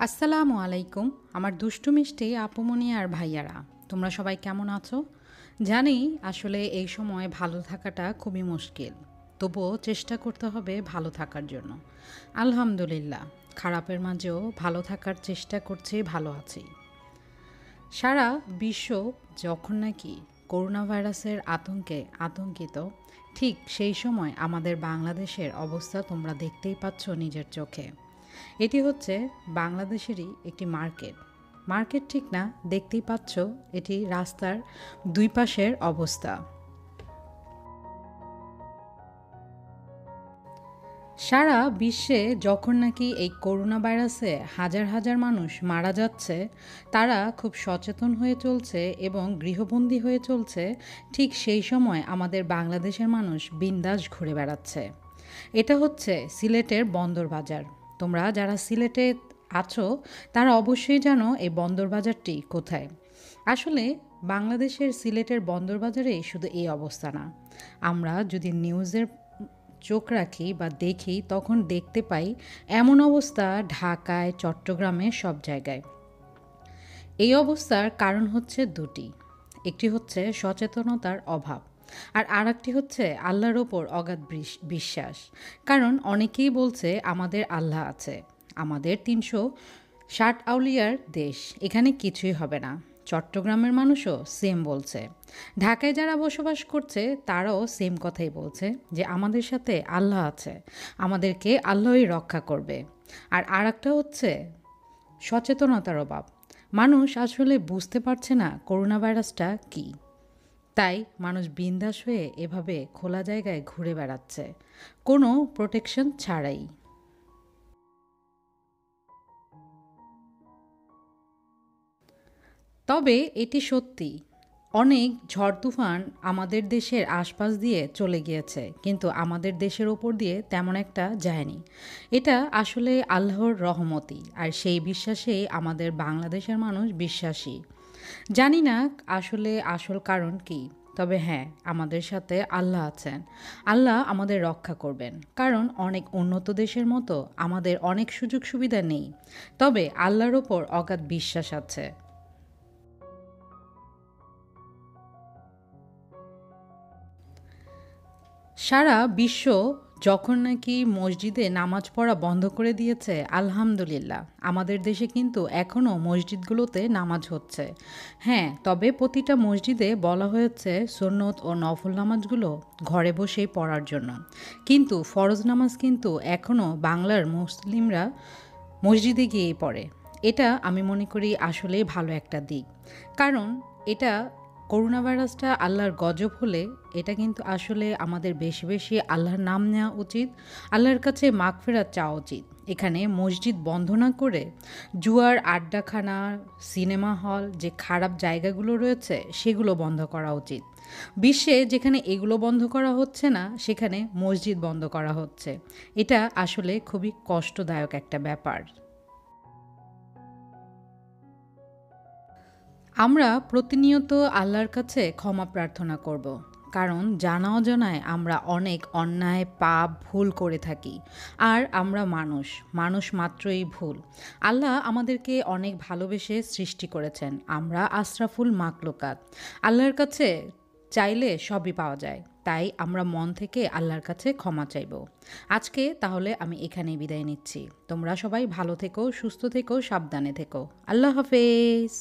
আসসালামু আলাইকুম আমার দুষ্টু মিষ্টি আপুমনি আর ভাইয়ারা, তোমরা সবাই কেমন আছো? জানি আসলে এই সময় ভালো থাকাটা খুবই মুশকিল, তবুও চেষ্টা করতে হবে ভালো থাকার জন্য। আলহামদুলিল্লাহ, খারাপের মাঝেও ভালো থাকার চেষ্টা করছি, ভালো আছি। সারা বিশ্ব যখন নাকি করোনা ভাইরাসের আতঙ্কে আতঙ্কিত, ঠিক সেই সময় আমাদের বাংলাদেশের অবস্থা তোমরা দেখতেই পাচ্ছ নিজের চোখে। এটি হচ্ছে বাংলাদেশেরই একটি মার্কেট। মার্কেট ঠিক না, দেখতেই পাচ্ছ এটি রাস্তার দুই পাশের অবস্থা। সারা বিশ্বে যখন নাকি এই করোনা ভাইরাসে হাজার হাজার মানুষ মারা যাচ্ছে, তারা খুব সচেতন হয়ে চলছে এবং গৃহবন্দী হয়ে চলছে, ঠিক সেই সময় আমাদের বাংলাদেশের মানুষ বিন্দাস ঘুরে বেড়াচ্ছে। এটা হচ্ছে সিলেটের বন্দর বাজার। তোমরা যারা সিলেটে আছো তারা অবশ্যই জানো এই বন্দর বাজারটি কোথায়। আসলে বাংলাদেশের সিলেটের বন্দর বাজারেই শুধু এই অবস্থা না, আমরা যদি নিউজের চোখ রাখি বা দেখি তখন দেখতে পাই এমন অবস্থা ঢাকায়, চট্টগ্রামে, সব জায়গায়। এই অবস্থার কারণ হচ্ছে দুটি। একটি হচ্ছে সচেতনতার অভাব, আর আরেকটি হচ্ছে আল্লাহর ওপর অগাধ বিশ্বাস। কারণ অনেকেই বলছে আমাদের আল্লাহ আছে, আমাদের 360 আউলিয়ার দেশ, এখানে কিছুই হবে না। চট্টগ্রামের মানুষও সেম বলছে, ঢাকায় যারা বসবাস করছে তারাও সেম কথাই বলছে যে আমাদের সাথে আল্লাহ আছে, আমাদেরকে আল্লাহই রক্ষা করবে। আর আরেকটা হচ্ছে সচেতনতার অভাব। মানুষ আসলে বুঝতে পারছে না করোনা ভাইরাসটা কী, তাই মানুষ বিন্দাস হয়ে এভাবে খোলা জায়গায় ঘুরে বেড়াচ্ছে কোনো প্রোটেকশন ছাড়াই। তবে এটি সত্যি, অনেক ঝড় তুফান আমাদের দেশের আশপাশ দিয়ে চলে গিয়েছে, কিন্তু আমাদের দেশের ওপর দিয়ে তেমন একটা যায়নি। এটা আসলে আল্লাহর রহমতই, আর সেই বিশ্বাসেই আমাদের বাংলাদেশের মানুষ বিশ্বাসী। জানি না আসলে আসল কারণ কি, তবে হ্যাঁ, আমাদের সাথে আল্লাহ আছেন, আল্লাহ আমাদের রক্ষা করবেন। কারণ অনেক উন্নত দেশের মতো আমাদের অনেক সুযোগ সুবিধা নেই, তবে আল্লাহর ওপর অগাধ বিশ্বাস আছে। সারা বিশ্ব যখন নাকি মসজিদে নামাজ পড়া বন্ধ করে দিয়েছে, আলহামদুলিল্লাহ আমাদের দেশে কিন্তু এখনও মসজিদগুলোতে নামাজ হচ্ছে। হ্যাঁ, তবে প্রতিটা মসজিদে বলা হয়েছে সুন্নত ও নফল নামাজগুলো ঘরে বসেই পড়ার জন্য, কিন্তু ফরজ নামাজ কিন্তু এখনও বাংলার মুসলিমরা মসজিদে গিয়েই পড়ে। এটা আমি মনে করি আসলেই ভালো একটা দিক। কারণ এটা, করোনা ভাইরাসটা আল্লাহর গজব হলে এটা কিন্তু আসলে আমাদের বেশি বেশি আল্লাহর নাম নেওয়া উচিত, আল্লাহর কাছে মাগফিরাত চাওয়া উচিত। এখানে মসজিদ বন্ধ না করে জুয়ার আড্ডাখানা, সিনেমা হল, যে খারাপ জায়গাগুলো রয়েছে সেগুলো বন্ধ করা উচিত। বিশ্বে যেখানে এগুলো বন্ধ করা হচ্ছে না সেখানে মসজিদ বন্ধ করা হচ্ছে। এটা আসলে খুবই কষ্টদায়ক একটা ব্যাপার। আমরা প্রতিনিয়ত আল্লাহর কাছে ক্ষমা প্রার্থনা করব, কারণ জানা অজানায় আমরা অনেক অন্যায়, পাপ, ভুল করে থাকি। আর আমরা মানুষ, মানুষ মাত্রই ভুল। আল্লাহ আমাদেরকে অনেক ভালোবেসে সৃষ্টি করেছেন, আমরা আশরাফুল মাখলুকাত। আল্লাহর কাছে চাইলে সবই পাওয়া যায়, তাই আমরা মন থেকে আল্লাহর কাছে ক্ষমা চাইব। আজকে তাহলে আমি এখানেই বিদায় নিচ্ছি। তোমরা সবাই ভালো থেকো, সুস্থ থেকো, সাবধানে থেকো। আল্লাহ হাফেজ।